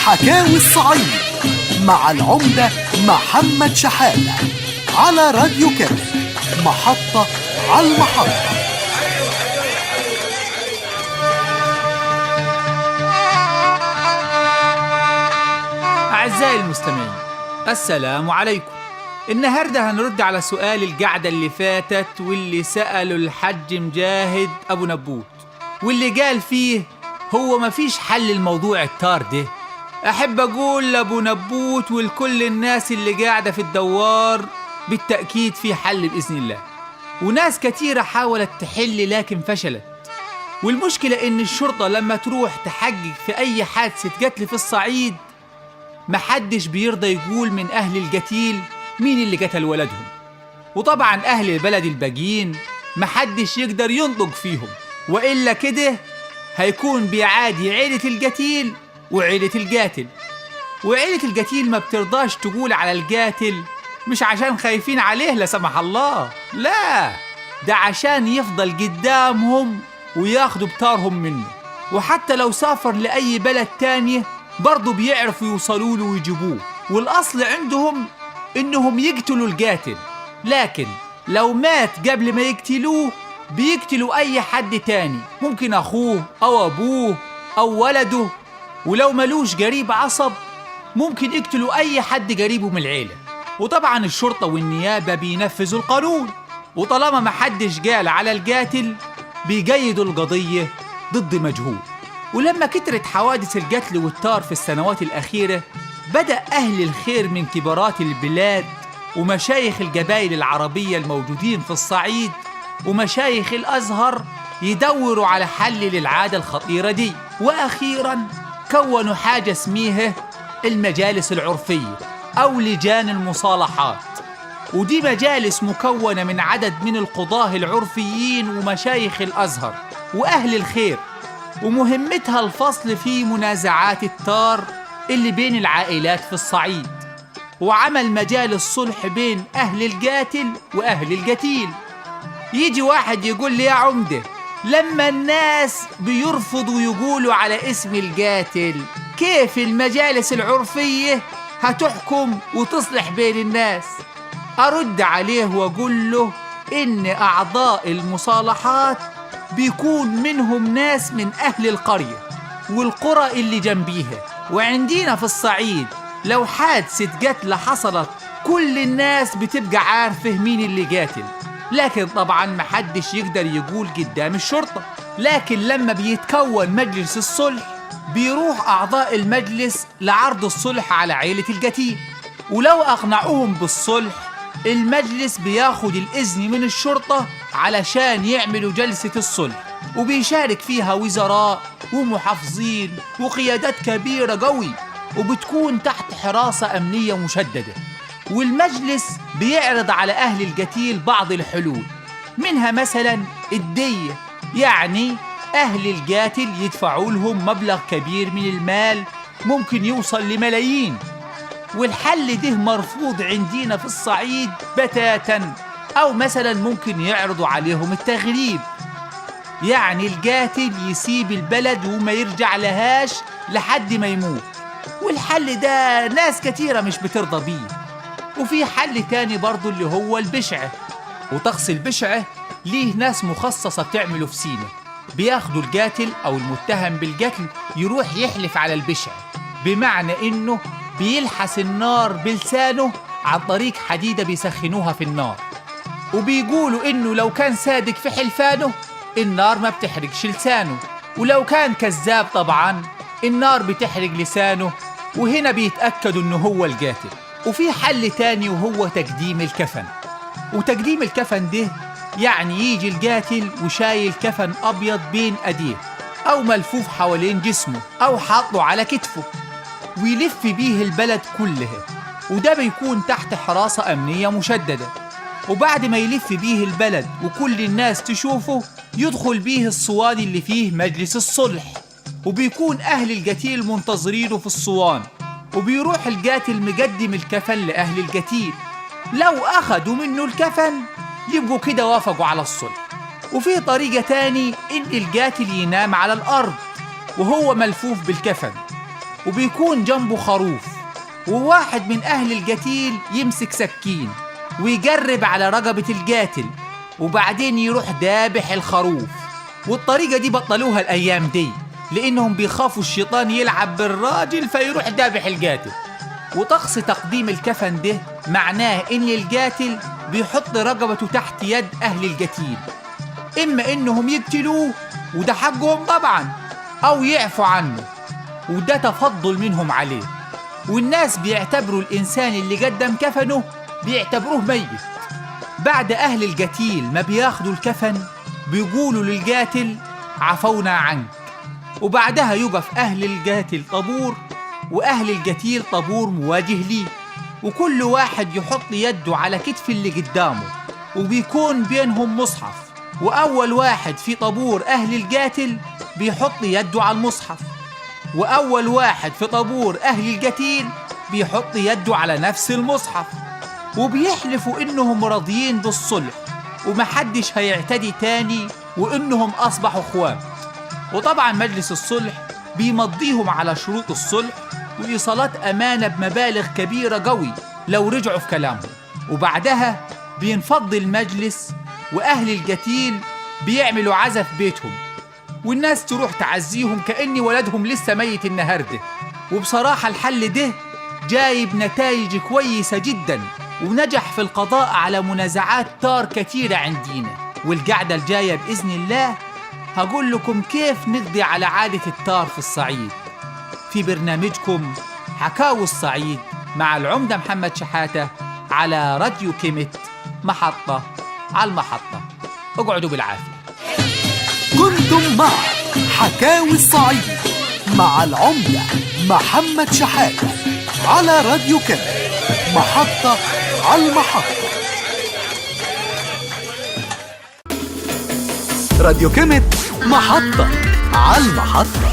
حكاوي الصعيد مع العمدة محمد شحاتة على راديو كامل، محطة على المحطة. أعزائي المستمعين، السلام عليكم. النهاردة هنرد على سؤال القعدة اللي فاتت واللي سأله الحج مجاهد أبو نبوت، واللي قال فيه هو مفيش حل الموضوع الطار ده. أحب أقول لأبو نبوت ولكل الناس اللي قاعدة في الدوار بالتأكيد في حل بإذن الله، وناس كتيرة حاولت تحل لكن فشلت. والمشكلة إن الشرطة لما تروح تحقق في أي حادثة قتل في الصعيد محدش بيرضى يقول من أهل القتيل مين اللي قتل ولدهم، وطبعا أهل البلد الباقيين محدش يقدر ينطق فيهم، وإلا كده هيكون بيعادي عيلة القتيل وعيلة القاتل. وعيلة القتيل ما بترضاش تقول على القاتل مش عشان خايفين عليه لا سمح الله، لا، ده عشان يفضل قدامهم وياخدوا بطارهم منه، وحتى لو سافر لأي بلد تانية برضو بيعرفوا يوصلوا له ويجيبوه. والأصل عندهم إنهم يقتلوا القاتل، لكن لو مات قبل ما يقتلوه بيقتلوا أي حد تاني، ممكن أخوه أو أبوه أو ولده، ولو ملوش قريب عصب ممكن يقتلوا أي حد قريبه من العيلة. وطبعا الشرطة والنيابة بينفذوا القانون، وطالما محدش قال على القاتل بيقيدوا القضية ضد مجهول. ولما كترت حوادث القتل والطار في السنوات الأخيرة بدأ أهل الخير من كبارات البلاد ومشايخ القبائل العربية الموجودين في الصعيد ومشايخ الأزهر يدوروا على حل للعادة الخطيرة دي، وأخيراً كونوا حاجة اسميها المجالس العرفية أو لجان المصالحات. ودي مجالس مكونة من عدد من القضاة العرفيين ومشايخ الأزهر وأهل الخير، ومهمتها الفصل في منازعات الطار اللي بين العائلات في الصعيد، وعمل مجالس صلح بين أهل القاتل وأهل القتيل. يجي واحد يقول لي يا عمدة، لما الناس بيرفضوا يقولوا على اسم القاتل كيف المجالس العرفية هتحكم وتصلح بين الناس؟ أرد عليه وأقول له إن أعضاء المصالحات بيكون منهم ناس من أهل القرية والقرى اللي جنبيها. وعندنا في الصعيد لو حادثة قتل حصلت كل الناس بتبقى عارفة مين اللي قاتل، لكن طبعا محدش يقدر يقول قدام الشرطة. لكن لما بيتكون مجلس الصلح بيروح أعضاء المجلس لعرض الصلح على عائلة القتيل، ولو أقنعوهم بالصلح المجلس بياخد الإذن من الشرطة علشان يعملوا جلسة الصلح، وبيشارك فيها وزراء ومحافظين وقيادات كبيرة قوي، وبتكون تحت حراسة أمنية مشددة. والمجلس بيعرض على أهل القتيل بعض الحلول، منها مثلا الدية، يعني أهل القاتل يدفعوا لهم مبلغ كبير من المال ممكن يوصل لملايين. والحل ده مرفوض عندنا في الصعيد بتاتا. أو مثلا ممكن يعرضوا عليهم التغريب، يعني القاتل يسيب البلد وما يرجع لهاش لحد ما يموت. والحل ده ناس كتيرة مش بترضى بيه. وفي حل تاني برضو اللي هو البشعة، وطقس البشعة ليه ناس مخصصة بتعمله في سينا، بياخدوا القاتل أو المتهم بالقتل يروح يحلف على البشعة، بمعنى إنه بيلحس النار بلسانه عن طريق حديدة بيسخنوها في النار، وبيقولوا إنه لو كان صادق في حلفانه النار ما بتحرقش لسانه، ولو كان كذاب طبعا النار بتحرق لسانه، وهنا بيتأكدوا إنه هو القاتل. وفي حل تاني وهو تقديم الكفن. وتقديم الكفن ده يعني يجي القاتل وشايل كفن أبيض بين أيديه أو ملفوف حوالين جسمه أو حاطه على كتفه ويلف بيه البلد كلها، وده بيكون تحت حراسة أمنية مشددة. وبعد ما يلف بيه البلد وكل الناس تشوفه يدخل بيه الصواني اللي فيه مجلس الصلح، وبيكون أهل القتيل منتظرينه في الصوان، وبيروح القاتل مقدم الكفن لأهل القتيل. لو أخدوا منه الكفن يبقوا كده وافقوا على الصلح. وفي طريقة تاني إن القاتل ينام على الأرض وهو ملفوف بالكفن، وبيكون جنبه خروف، وواحد من أهل القتيل يمسك سكين ويقرب على رقبة القاتل، وبعدين يروح دابح الخروف. والطريقة دي بطلوها الأيام دي لأنهم بيخافوا الشيطان يلعب بالراجل فيروح دابح القاتل. وطقس تقديم الكفن ده معناه إن القاتل بيحط رقبته تحت يد أهل القتيل، إما إنهم يقتلوه وده حقهم طبعا، أو يعفوا عنه وده تفضل منهم عليه. والناس بيعتبروا الإنسان اللي قدم كفنه بيعتبروه ميت. بعد أهل القتيل ما بياخدوا الكفن بيقولوا للقاتل عفونا عنك، وبعدها يقف أهل القاتل طابور وأهل القتيل طابور مواجه ليه، وكل واحد يحط يده على كتف اللي قدامه، وبيكون بينهم مصحف، وأول واحد في طابور أهل القاتل بيحط يده على المصحف، وأول واحد في طابور أهل القتيل بيحط يده على نفس المصحف، وبيحلفوا إنهم راضيين بالصلح ومحدش هيعتدي تاني وإنهم أصبحوا إخوان. وطبعا مجلس الصلح بيمضيهم على شروط الصلح وإيصالات أمانة بمبالغ كبيرة قوي لو رجعوا في كلامهم، وبعدها بينفض المجلس وأهل القتيل بيعملوا عزا في بيتهم، والناس تروح تعزيهم كأن ولدهم لسه ميت النهارده. وبصراحة الحل ده جايب نتائج كويسة جدا، ونجح في القضاء على منازعات طار كتيرة عندنا. والقعدة الجاية بإذن الله هقول لكم كيف نقضي على عادة الطار في الصعيد في برنامجكم حكاوي الصعيد مع العمدة محمد شحاتة على راديو كيمت، محطة على المحطة. اقعدوا بالعافية. كنتم مع حكاوي الصعيد مع العمدة محمد شحاتة على راديو كيمت، محطة على المحطة. راديو كيمت، محطة على المحطة.